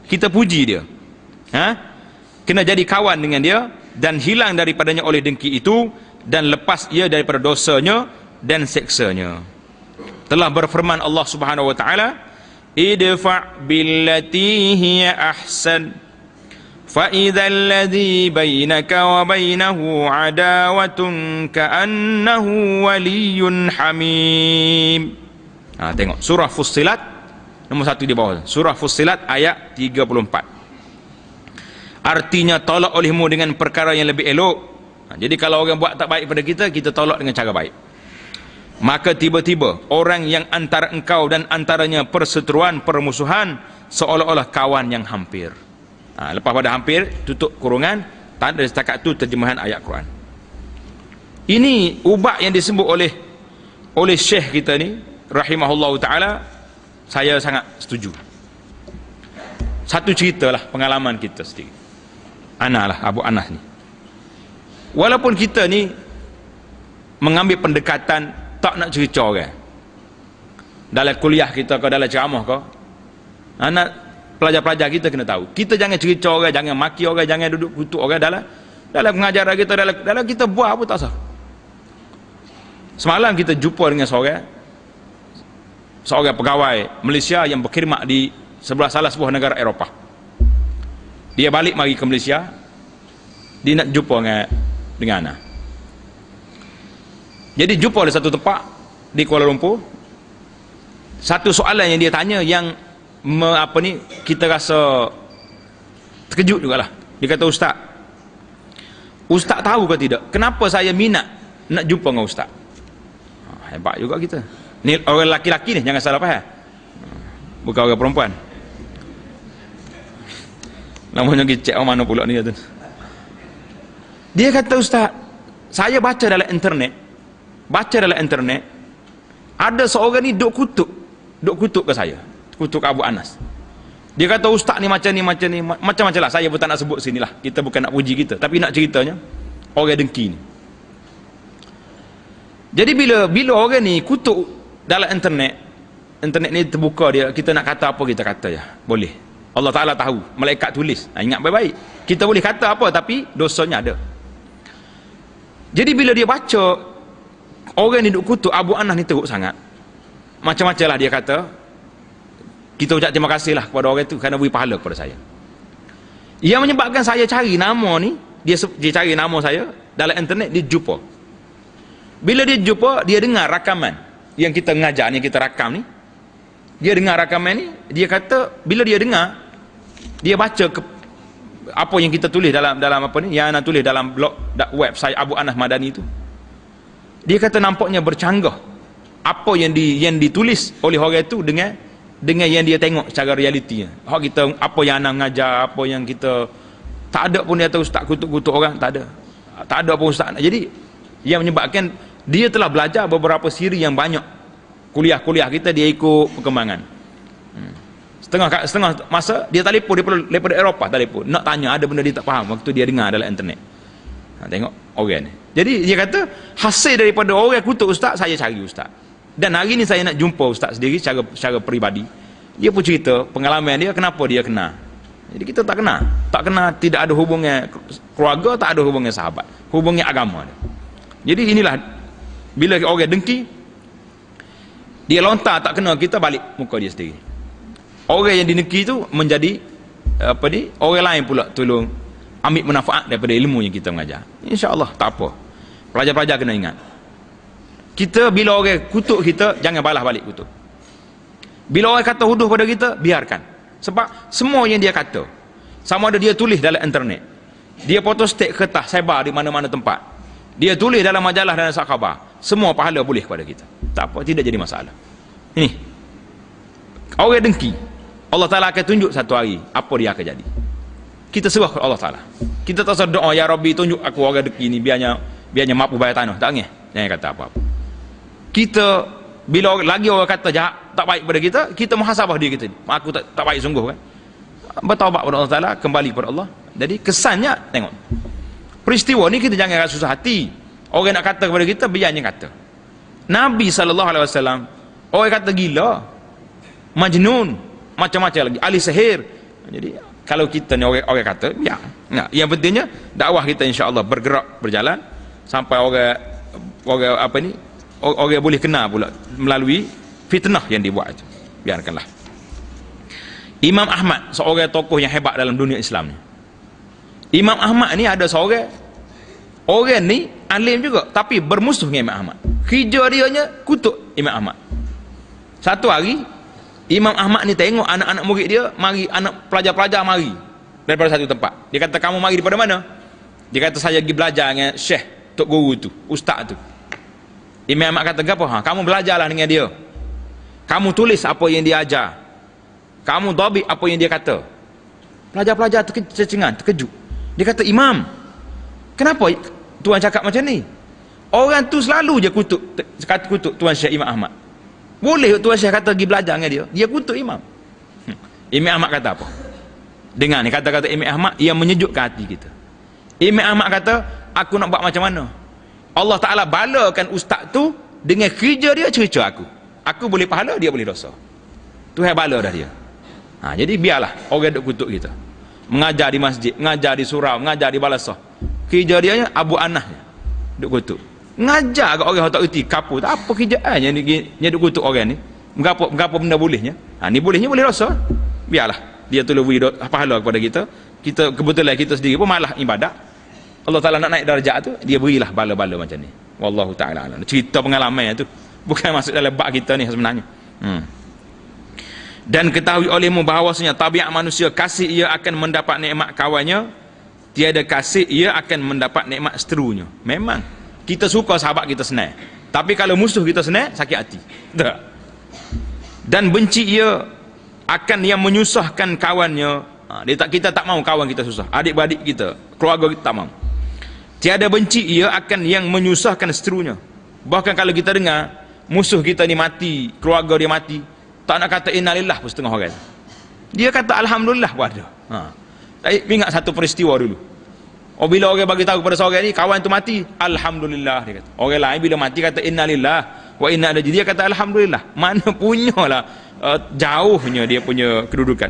Kita puji dia. Kena jadi kawan dengan dia, dan hilang daripadanya oleh dengki itu, dan lepas ia daripada dosanya dan seksanya. Telah berfirman Allah Subhanahu wa taala, idfa' billati hiya ahsan fa idzal ladzi bainaka wa bainahu adawatun ka'annahu waliyyun hamim. Tengok surah Fussilat nombor 1 di bawah. Surah Fussilat ayat 34. Artinya tolak olehmu dengan perkara yang lebih elok. Jadi kalau orang buat tak baik pada kita, kita tolak dengan cara baik. Maka tiba-tiba orang yang antara engkau dan antaranya perseteruan, permusuhan, seolah-olah kawan yang hampir. Lepas pada hampir, tutup kurungan, tak ada setakat tu terjemahan ayat Quran. Ini ubat yang disebut oleh oleh Syekh kita ni rahimahullah ta'ala, saya sangat setuju. Satu cerita lah pengalaman kita sendiri, Ana lah, Abu Anas ni. Walaupun kita ni mengambil pendekatan tak nak cerita orang dalam kuliah kita ke dalam ceramah ke, anak pelajar-pelajar kita kena tahu, kita jangan cerita orang, jangan maki orang, jangan duduk kutuk orang dalam pengajaran kita, dalam kita buat apa tak sah. Semalam kita jumpa dengan seorang pegawai Malaysia yang berkhidmat di salah sebuah negara Eropah. Dia balik mari ke Malaysia, dia nak jumpa dengan Ana. Jadi jumpa di satu tempat di Kuala Lumpur. Satu soalan yang dia tanya yang kita rasa terkejut jugalah. Dia kata, Ustaz tahu ke tidak kenapa saya minat nak jumpa dengan Ustaz? Hebat juga kita ni, orang lelaki-lelaki ni, jangan salah faham, bukan orang perempuan. Namanya kita cek mana pula ni kata. Dia kata, Ustaz, saya baca dalam internet ada seorang ni duk kutuk ke saya, kutuk Abu Anas. Dia kata, Ustaz ni macam-macam lah. Saya pun tak nak sebut sini lah, kita bukan nak puji kita, tapi nak ceritanya orang dengki ni. Jadi bila orang ni kutuk dalam internet ni terbuka, dia, kita nak kata apa kita kata ya, boleh. Allah Ta'ala tahu, malaikat tulis. Ingat baik-baik, kita boleh kata apa tapi dosanya ada. Jadi bila dia baca orang ni duk kutuk Abu Anas ni teruk sangat, macam-macam lah dia kata. Kita ucap terima kasih lah kepada orang itu kerana beri pahala kepada saya. Yang menyebabkan saya cari nama ni, dia cari nama saya dalam internet, dia jumpa. Bila dia jumpa, dia dengar rakaman yang kita mengajar ni, kita rakam ni, dia dengar rakaman ni. Dia kata bila dia dengar, dia baca apa yang kita tulis dalam apa ni, yang Ana tulis dalam blog website Abu Anas Madani itu. Dia kata nampaknya bercanggah apa yang ditulis oleh orang itu dengan yang dia tengok secara realitinya. Kita apa yang Ana mengajar, apa yang kita tak ada pun dia tahu Ustaz kutuk-kutuk orang, tak ada pun Ustaz. Jadi yang menyebabkan dia telah belajar beberapa siri yang banyak. Kuliah-kuliah kita dia ikut perkembangan. Setengah masa dia telefon daripada Eropah, telefon nak tanya, ada benda dia tak faham waktu dia dengar dalam internet. Tengok orang ni. Jadi dia kata hasil daripada orang kutuk Ustaz, saya cari Ustaz. Dan hari ni saya nak jumpa Ustaz sendiri secara peribadi. Dia pun cerita pengalaman dia, kenapa dia kena. Jadi kita tak kena, tidak ada hubungan keluarga, tak ada hubungan sahabat, hubungan agama dia. Jadi inilah bila orang dengki, dia lontar tak kena, kita balik muka dia sendiri. Orang yang dineki tu menjadi orang lain pula tolong ambil manfaat daripada ilmu yang kita mengajar. InsyaAllah tak apa. Pelajar-pelajar kena ingat, kita bila orang kutuk kita, jangan balas balik kutuk. Bila orang kata huduh pada kita, biarkan. Sebab semua yang dia kata, sama ada dia tulis dalam internet, dia photostat kertas sebar di mana-mana tempat, dia tulis dalam majalah dan surat khabar, semua pahala boleh kepada kita. Tak apa, tidak jadi masalah. Ini orang dengki, Allah Ta'ala akan tunjuk satu hari apa dia akan jadi. Kita serah kepada Allah Ta'ala. Kita tak usah doa, ya Rabbi tunjuk aku orang dengki ni, biarnya mampu bayar tanah. Tak ngeh, jangan kata apa-apa. Kita bila lagi orang kata jahat, tak baik pada kita, kita muhasabah diri kita. Aku tak baik sungguh kan. Bertaubat kepada Allah Ta'ala, kembali kepada Allah. Jadi kesannya, tengok peristiwa ni, kita jangan rasa susah hati. Orang nak kata kepada kita, biarnya kata. Nabi SAW, orang kata gila, majnun, macam-macam lagi, ahli sihir. Jadi kalau kita ni orang kata, ya. Nah, yang pentingnya dakwah kita insya-Allah bergerak, berjalan sampai orang boleh kena pula melalui fitnah yang dibuat itu. Biarkanlah. Imam Ahmad, seorang tokoh yang hebat dalam dunia Islam ni. Imam Ahmad ni ada seorang orang ni alim juga, tapi bermusuh dengan Imam Ahmad. Kerja dia kutuk Imam Ahmad. Satu hari Imam Ahmad ni tengok anak-anak murid dia mari, anak pelajar-pelajar mari daripada satu tempat. Dia kata, kamu mari daripada mana? Dia kata, saya pergi belajar dengan Syekh, Tok Guru tu, Ustaz tu. Imam Ahmad kata, apa? Kamu belajarlah dengan dia, kamu tulis apa yang dia ajar, kamu dhabit apa yang dia kata. Pelajar-pelajar tercengang, terkejut. Dia kata, Imam, kenapa tuan cakap macam ni? Orang tu selalu je kutuk Tuan Syekh Imam Ahmad. Boleh Tuan Syekh kata pergi belajar dengan dia kutuk imam. Imam Ahmad kata apa? Dengar ni kata-kata Imam Ahmad yang menyejukkan hati kita. Imam Ahmad kata, aku nak buat macam mana? Allah Ta'ala balakan ustaz tu dengan kerja dia cerca aku. Aku boleh pahala, dia boleh dosa. Tuhan bala dah dia. Jadi biarlah orang duk kutuk kita. Mengajar di masjid, mengajar di surau, mengajar di balasah. Kerja dia Abu Anas duk kutuk. Ngajar kat orang tak erti kapu tak apa kerjaannya ni duk kutuk orang ni. Berapa benda bolehnya? Ni bolehnya boleh dosa. Biarlah dia tolong beri pahala kepada kita. Kita kebetulan kita sendiri pun malah ibadat. Allah Ta'ala nak naik darjat tu, dia berilah bala-bala macam ni. Wallahu ta'ala alam. Cerita pengalaman tu bukan masuk dalam bab kita ni sebenarnya. Dan ketahui olehmu bahawasanya tabiat manusia kasih ia akan mendapat nikmat kawannya, tiada kasih ia akan mendapat nikmat seterunya. Memang kita suka sahabat kita senang, tapi kalau musuh kita senang, sakit hati. Tak? Dan benci ia akan yang menyusahkan kawannya. Kita tak mau kawan kita susah, adik-beradik kita, keluarga kita tak mau. Tiada benci ia akan yang menyusahkan seterunya. Bahkan kalau kita dengar musuh kita ni mati, keluarga dia mati, tak nak kata innalillah pun setengah orang. Dia kata alhamdulillah pun ada. Ingat satu peristiwa dulu. Bila orang bagi tahu kepada seorang ni kawan tu mati, alhamdulillah dia kata. Orang lain bila mati kata innalillah wa inna ilaihi, dia kata alhamdulillah. Mana punyalah jauhnya dia punya kedudukan.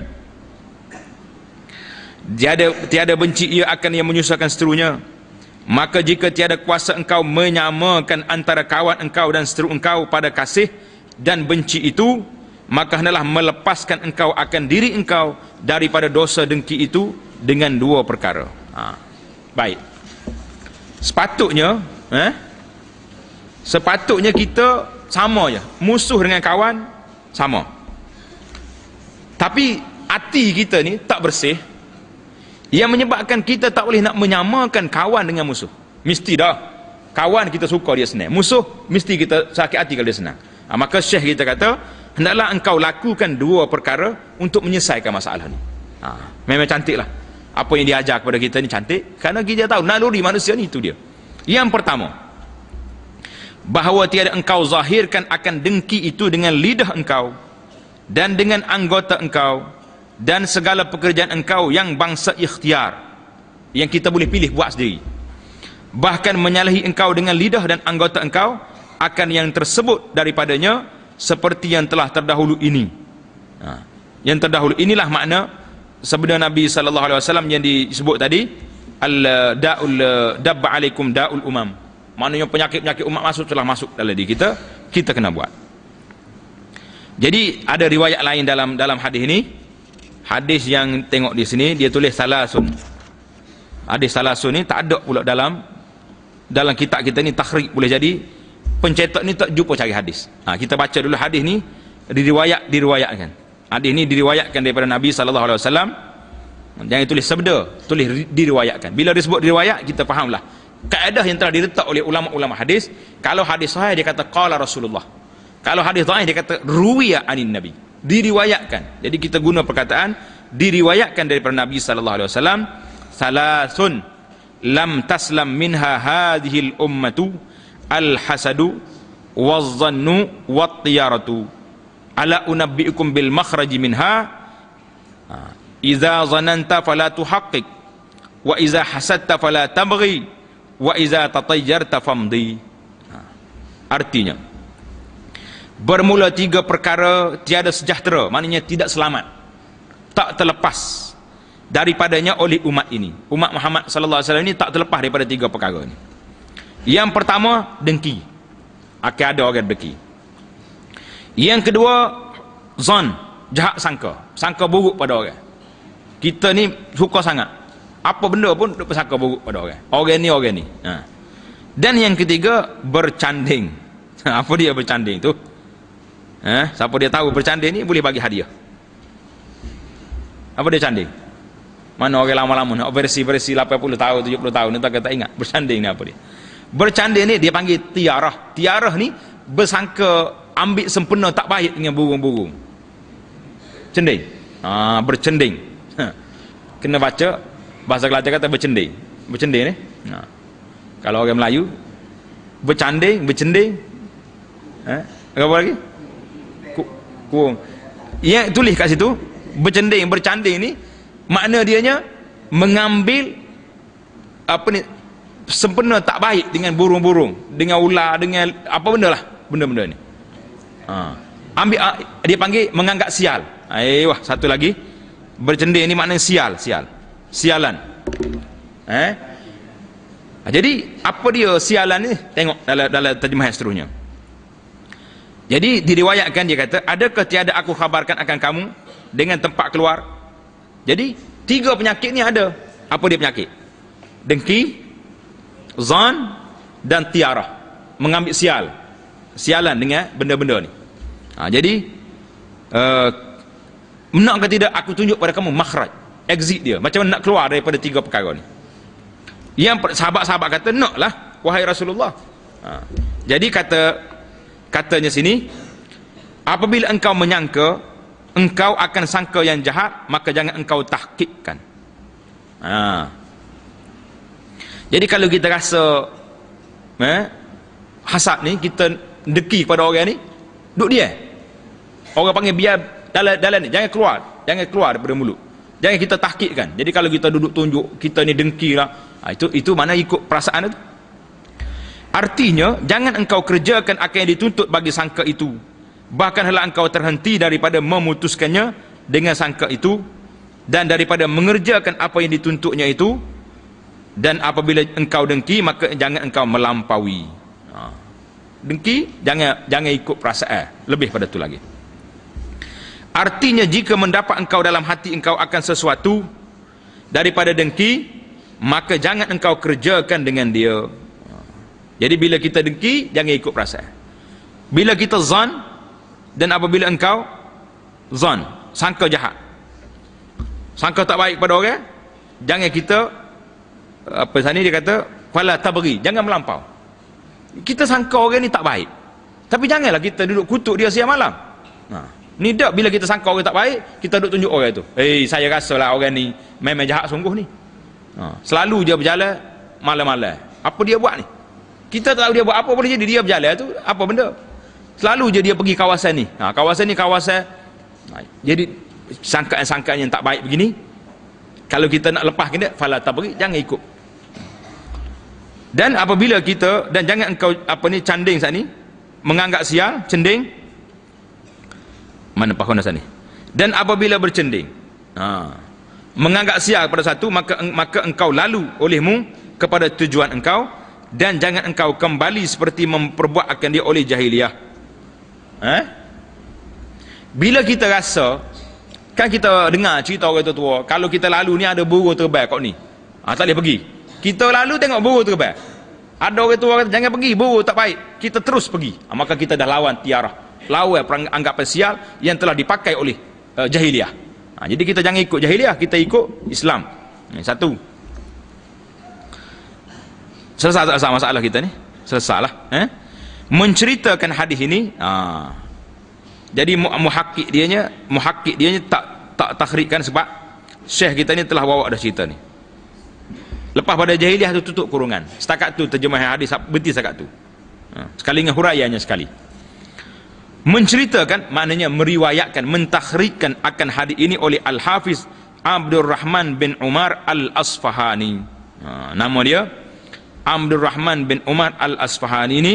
Tiada benci ia akan yang menyusahkan seterunya. Maka jika tiada kuasa engkau menyamakan antara kawan engkau dan seteru engkau pada kasih dan benci itu, maka hendaklah melepaskan engkau akan diri engkau daripada dosa dengki itu dengan dua perkara. Baik. Sepatutnya kita sama je, musuh dengan kawan sama. Tapi hati kita ni tak bersih, yang menyebabkan kita tak boleh nak menyamakan kawan dengan musuh. Mesti dah kawan kita suka dia senang, musuh mesti kita sakit hati kalau dia senang. Maka Syekh kita kata, hendaklah engkau lakukan dua perkara untuk menyelesaikan masalah ni. Memang cantik lah apa yang diajar kepada kita ni, cantik, kerana kita tahu naluri manusia ni itu dia. Yang pertama, bahawa tiada engkau zahirkan akan dengki itu dengan lidah engkau dan dengan anggota engkau dan segala pekerjaan engkau yang bangsa ikhtiar, yang kita boleh pilih buat sendiri. Bahkan menyalahi engkau dengan lidah dan anggota engkau akan yang tersebut daripadanya seperti yang telah terdahulu ini. Yang terdahulu inilah makna sabda Nabi SAW yang disebut tadi, al-da'ul dabba alaikum da'ul umam. Maknanya penyakit-penyakit umat telah masuk dalam diri kita, kita kena buat. Jadi ada riwayat lain dalam hadis ini. Hadis yang tengok di sini dia tulis salasun. Hadis salasun ni tak ada pula dalam kitab kita ni, takhrij boleh jadi pencetak ni tak jumpa cari hadis. Kita baca dulu hadis ni diriwayatkan. Hadis ni diriwayatkan daripada Nabi SAW. Jangan tulis sabda, tulis diriwayatkan. Bila disebut diriwayat, kita fahamlah kaedah yang telah diletak oleh ulama-ulama hadis. Kalau hadis sahih dia kata qala Rasulullah. Kalau hadis dhaif dia kata ruwiya anin Nabi, diriwayatkan. Jadi kita guna perkataan diriwayatkan daripada Nabi SAW. Salasun lam taslam minha hadhil ummatu al-hasadu waz-zannu wat-tiyaratu ala unabbiukum bil makhraji minha idza zananta fala tuhaqqiq wa idza hasadta fala tabghi wa idza tatayjarta famdi. Artinya bermula tiga perkara tiada sejahtera, maknanya tidak selamat, tak terlepas daripadanya oleh umat ini. Umat Muhammad sallallahu alaihi wasallam ini tak terlepas daripada tiga perkara ini. Yang pertama, dengki. Akan ada orang dengki. Yang kedua, zon, jahat sangka buruk pada orang. Kita ni suka sangat, apa benda pun duk bersangka buruk pada orang. Orang ni. Dan yang ketiga, bercanding. Apa dia bercanding tu? Siapa dia tahu bercanding ni boleh bagi hadiah. Apa dia canding? Mana orang lama-lama nak versi 80 tahun 70 tahun ni tak ingat bercanding ni apa dia. Bercanding ni dia panggil tiarah. Tiarah ni bersangka ambil sempena tak baik dengan burung-burung. Cending. Bercending. Kena baca bahasa Kelantan kata bercending. Bercending ni. Kalau orang Melayu bercending, apa lagi? Kurung. Yang tulis kat situ, bercanding ni makna dianya mengambil apa ni, sempena tak baik dengan burung-burung, dengan ular, dengan apa benda lah, benda-benda ni. Ambil, dia panggil menganggap sial. Wah, satu lagi, bercending ni maknanya sialan. Jadi apa dia sialan ni? Tengok dalam terjemahan seterusnya. Jadi diriwayatkan, dia kata, adakah tiada aku khabarkan akan kamu dengan tempat keluar? Jadi 3 penyakit ni ada. Apa dia penyakit? Dengki, zan dan tiarah. Mengambil sialan dengan benda-benda ni. Jadi nak ke tidak aku tunjuk pada kamu makhraj, exit dia, macam mana nak keluar daripada 3 perkara ni. Yang sahabat-sahabat kata, naklah wahai Rasulullah. Jadi katanya sini, apabila engkau menyangka engkau akan sangka yang jahat, maka jangan engkau tahqiqkan. Jadi kalau kita rasa hasad ni, kita deki kepada orang ni, duduk dia. Orang panggil biar dalam ni, jangan keluar daripada mulut. Jangan kita tahqiqkan. Jadi kalau kita duduk tunjuk kita ni dengki lah, itu mana ikut perasaan itu. Artinya, jangan engkau kerjakan apa yang dituntut bagi sangka itu. Bahkan hendaklah engkau terhenti daripada memutuskannya dengan sangka itu, dan daripada mengerjakan apa yang dituntutnya itu. Dan apabila engkau dengki, maka jangan engkau melampaui. Dengki, jangan ikut perasaan. Lebih pada itu lagi. Artinya, jika mendapat engkau dalam hati engkau akan sesuatu daripada dengki, maka jangan engkau kerjakan dengan dia. Jadi bila kita dengki, jangan ikut perasaan. Bila kita zan, dan apabila engkau zan, sangka jahat, sangka tak baik pada orang, jangan kita apa sana dia kata fala tabghi, jangan melampau. Kita sangka orang ni tak baik, tapi janganlah kita duduk kutuk dia siang malam. Ni dak, bila kita sangka orang tak baik, kita duduk tunjuk orang tu, saya rasalah orang ni memang jahat sungguh ni. Selalu dia berjalan malam-malam. Apa dia buat ni? Kita tak tahu dia buat apa, boleh jadi dia berjalan tu apa benda. Selalu je dia pergi kawasan ni. Kawasan ni kawasan. Jadi sangkaan-sangkaan yang tak baik begini, kalau kita nak lepas kena fala tabghi, jangan ikut. Dan apabila kita, dan jangan engkau apa ni canding saat ni, menganggap sial, cending. Mana pahuna sana ni? Dan apabila bercending, menganggap sial pada satu, maka engkau lalu olehmu kepada tujuan engkau, dan jangan engkau kembali seperti memperbuat akan dia oleh jahiliah. Bila kita rasa, kan kita dengar cerita orang tua, kalau kita lalu ni ada burung terbang kat ni, tak boleh pergi. Kita lalu tengok burung terbang, ada orang tua kata jangan pergi, burung tak baik, kita terus pergi, maka kita dah lawan tiarah, lawan anggapan sial yang telah dipakai oleh jahiliah. Jadi kita jangan ikut jahiliah, kita ikut Islam. Satu. Selesai tak masalah kita ni? Selesai lah. Menceritakan hadis ini, jadi muhakkik dianya tak takhrikkan, sebab syekh kita ni telah bawa dah cerita ni. Lepas pada jahiliah tu tutup kurungan. Setakat tu terjemahan hadis, berhenti setakat tu. Sekali dengan huraiannya sekali. Menceritakan maknanya meriwayatkan, mentakhrikkan akan hadis ini oleh Al-Hafiz Abdul Rahman bin Umar Al-Asfahani. Nama dia Abdul Rahman bin Umar Al-Asfahani ini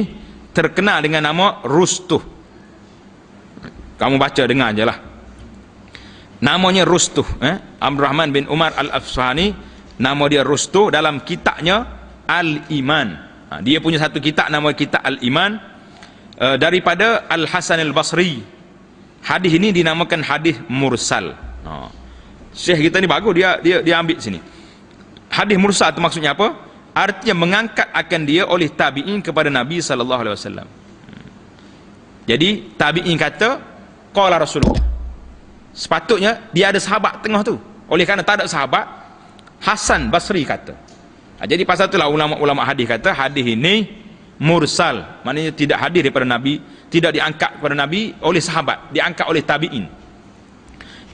terkenal dengan nama Rustuh. Kamu baca dengar je lah. Namanya Rustuh. Abdul Rahman bin Umar Al-Asfahani, nama dia Rustuh. Dalam kitabnya Al-Iman, dia punya satu kitab nama kitab Al-Iman, daripada Al-Hasan Al-Basri. Hadis ini dinamakan hadis mursal. Syekh kita ni bagus, dia ambil sini. Hadis mursal itu maksudnya apa? Artinya mengangkat akan dia oleh tabi'in kepada Nabi SAW. Jadi tabi'in kata qala Rasulullah, sepatutnya dia ada sahabat tengah tu. Oleh kerana tak ada sahabat, Hasan Basri kata. Jadi pasal itulah ulama-ulama hadis kata hadis ini mursal, maknanya tidak hadir daripada Nabi, tidak diangkat kepada Nabi oleh sahabat, diangkat oleh tabi'in.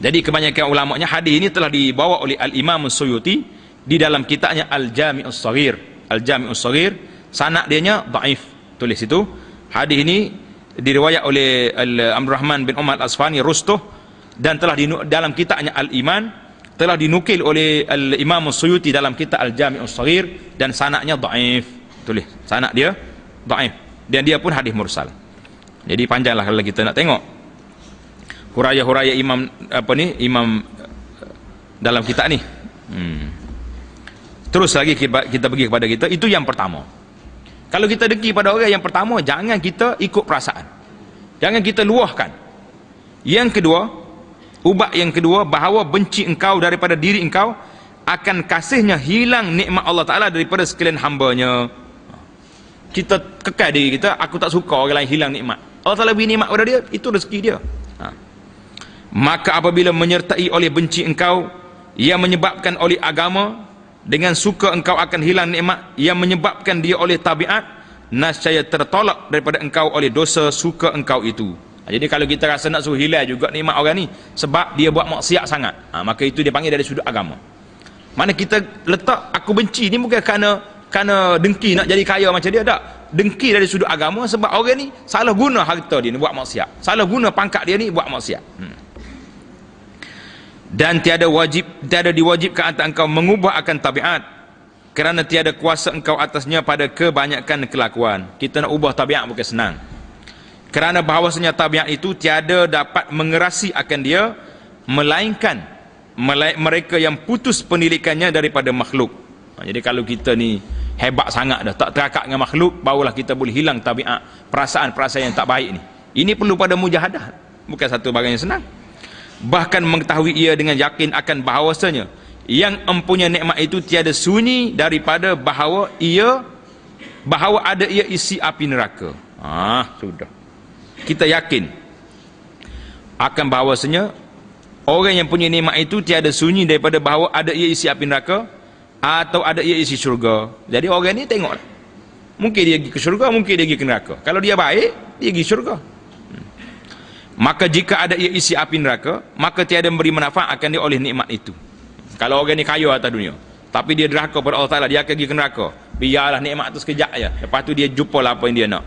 Jadi kebanyakan ulamanya hadis ini telah dibawa oleh Al-Imam Suyuti di dalam kitabnya Al-Jami'us Shaghir. Al-Jami'us Shaghir, sanad dianya dhaif, Tulis itu. Hadis ini diriwayat oleh Abdul Rahman bin Umar Al-Asfahani Rustuh, dan telah dalam kitabnya Al-Iman telah dinukil oleh Al-Imam Suyuti dalam kitab Al-Jami' As-Shaghir, dan sanadnya dhaif. Tulis, sanad dia dhaif, dan dia pun hadis mursal. Jadi panjanglah kalau kita nak tengok huraya-huraya imam imam dalam kitab ni. Terus lagi kita pergi kepada kita, itu yang pertama. Kalau kita dengki pada orang yang pertama, jangan kita ikut perasaan, jangan kita luahkan. Yang kedua, ubat yang kedua, bahawa benci engkau daripada diri engkau, akan kasihnya hilang nikmat Allah Ta'ala daripada sekalian hambanya. Kita kekal diri kita, aku tak suka orang lain hilang nikmat. Allah Ta'ala beri nikmat pada dia, itu rezeki dia. Maka apabila menyertai oleh benci engkau yang menyebabkan oleh agama, dengan suka engkau akan hilang nikmat yang menyebabkan dia oleh tabiat, nascaya tertolak daripada engkau oleh dosa suka engkau itu. Jadi kalau kita rasa nak suruh hilang juga nikmat orang ni sebab dia buat maksiat sangat, maka itu dia panggil dari sudut agama. Mana kita letak aku benci ni bukan kerana dengki nak jadi kaya macam dia, tak. Dengki dari sudut agama sebab orang ni salah guna harta dia ni buat maksiat, salah guna pangkat dia ni buat maksiat. Dan tiada diwajibkan atas engkau mengubah akan tabiat, kerana tiada kuasa engkau atasnya pada kebanyakan kelakuan. Kita nak ubah tabiat bukan senang, kerana bahawasanya tabiat itu tiada dapat mengerasi akan dia, melainkan mereka yang putus pendidikannya daripada makhluk. Jadi kalau kita ni hebat sangat dah, tak terakak dengan makhluk, barulah kita boleh hilang tabiat, perasaan-perasaan yang tak baik ni. Ini perlu pada mujahadah, bukan satu barang yang senang. Bahkan mengetahui ia dengan yakin akan bahawasanya yang empunya nikmat itu tiada sunyi daripada bahawa ada ia isi api neraka. Sudah. Kita yakin akan bahawasanya orang yang punya nikmat itu tiada sunyi daripada bahawa ada ia isi api neraka atau ada ia isi syurga. Jadi orang ni tengok, mungkin dia pergi ke syurga, mungkin dia pergi ke neraka. Kalau dia baik, dia pergi syurga. Maka jika ada ia isi api neraka, maka tiada memberi manfaat akan dia oleh nikmat itu. Kalau orang ni kaya atas dunia, tapi dia derhaka pada Allah Ta'ala, dia akan pergi ke neraka. Biarlah nikmat tu sekejap je, lepas tu dia jumpalah apa yang dia nak.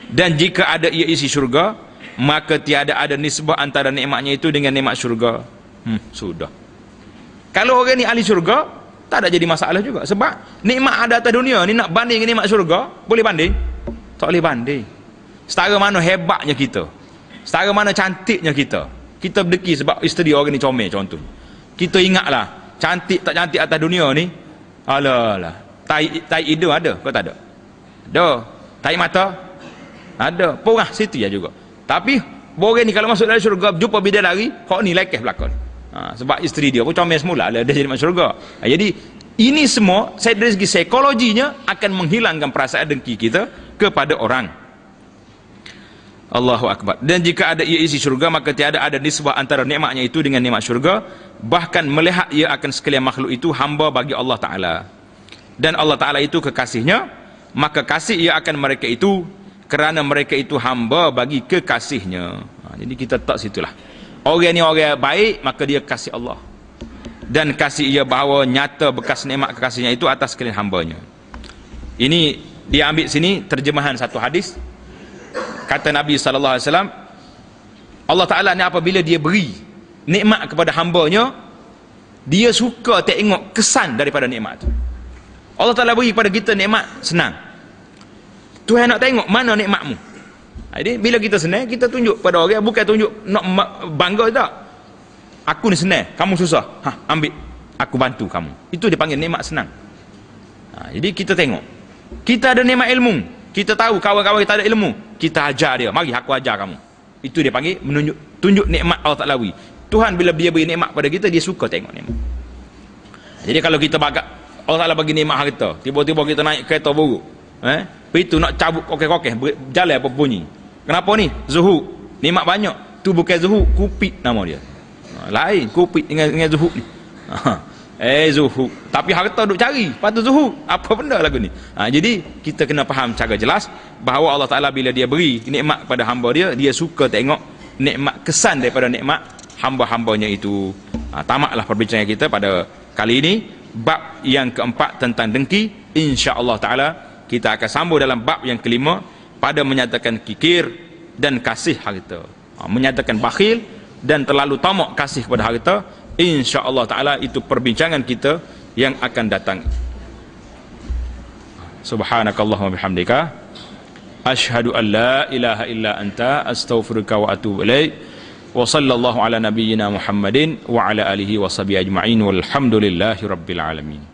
Dan jika ada ia isi syurga, maka tiada ada nisbah antara nikmatnya itu dengan nikmat syurga. Sudah. Kalau orang ni ahli syurga, tak ada jadi masalah juga. Sebab nikmat ada atas dunia ni nak banding dengan nikmat syurga, boleh banding? Tak boleh banding. Setara mana hebatnya kita, setara mana cantiknya kita berdeki sebab isteri orang ni comel contoh. Kita ingatlah cantik tak cantik atas dunia ni, alah tai hidung ada kau tak ada? Ada. Tai mata ada. Porah situ ya juga. Tapi orang ni kalau masuk dalam syurga jumpa bidadari, kau ni lekeh belakang. Sebab isteri dia pun comel semula lah, dia jadi masuk syurga. Jadi ini semua dari segi psikologinya akan menghilangkan perasaan dengki kita kepada orang. Allahu Akbar. Dan jika ada ia isi syurga, maka tiada ada nisbah antara nikmatnya itu dengan nikmat syurga, bahkan melihat ia akan sekalian makhluk itu hamba bagi Allah Ta'ala, dan Allah Ta'ala itu kekasihnya, maka kasih ia akan mereka itu kerana mereka itu hamba bagi kekasihnya. Jadi kita tak situlah. Orang ni orang baik, maka dia kasih Allah, dan kasih ia bahawa nyata bekas nikmat kekasihnya itu atas sekalian hambanya. Ini dia ambil sini terjemahan satu hadis. Kata Nabi SAW, Allah Ta'ala ni apabila dia beri nikmat kepada hambanya, dia suka tengok kesan daripada nikmat tu. Allah Ta'ala beri kepada kita nikmat senang, Tuhan nak tengok mana nikmatmu. Jadi bila kita senang, kita tunjuk pada orang, bukan tunjuk nak bangga tak. Aku ni senang, kamu susah, ambil, aku bantu kamu. Itu dia panggil nikmat senang. Jadi kita tengok, kita ada nikmat ilmu, kita tahu kawan-kawan kita ada ilmu, kita ajar dia, mari aku ajar kamu. Itu dia panggil tunjuk nikmat Allah Ta'ala beri. Tuhan bila dia beri nikmat pada kita, dia suka tengok nikmat. Jadi kalau kita bagat Allah Ta'ala bagi nikmat harta, tiba-tiba kita naik kereta buruk, itu nak cabut kokeh-kokeh, jalan apa bunyi. Kenapa ni? Zuhud, nikmat banyak. Tu bukan zuhud, kupit nama dia. Lain kupit dengan zuhud ni. Zuhud, tapi harta duk cari, patut zuhud. Apa benda lagu ni? Jadi kita kena faham cara jelas bahawa Allah Ta'ala bila dia beri nikmat kepada hamba dia, dia suka tengok nikmat, kesan daripada nikmat hamba-hambanya itu. Tamatlah perbincangan kita pada kali ini, bab yang keempat tentang dengki. Insya-Allah Ta'ala kita akan sambung dalam bab yang kelima pada menyatakan kikir dan kasih harta. Menyatakan bakhil dan terlalu tamak kasih kepada harta. Insya-Allah taala itu perbincangan kita yang akan datang. Subhanakallahumma bihamdika asyhadu an la ilaha illa anta astaghfiruka wa atubu ilaik. Wa sallallahu ala nabiyyina Muhammadin wa ala alihi wa sahbihi ajma'in walhamdulillahi rabbil alamin.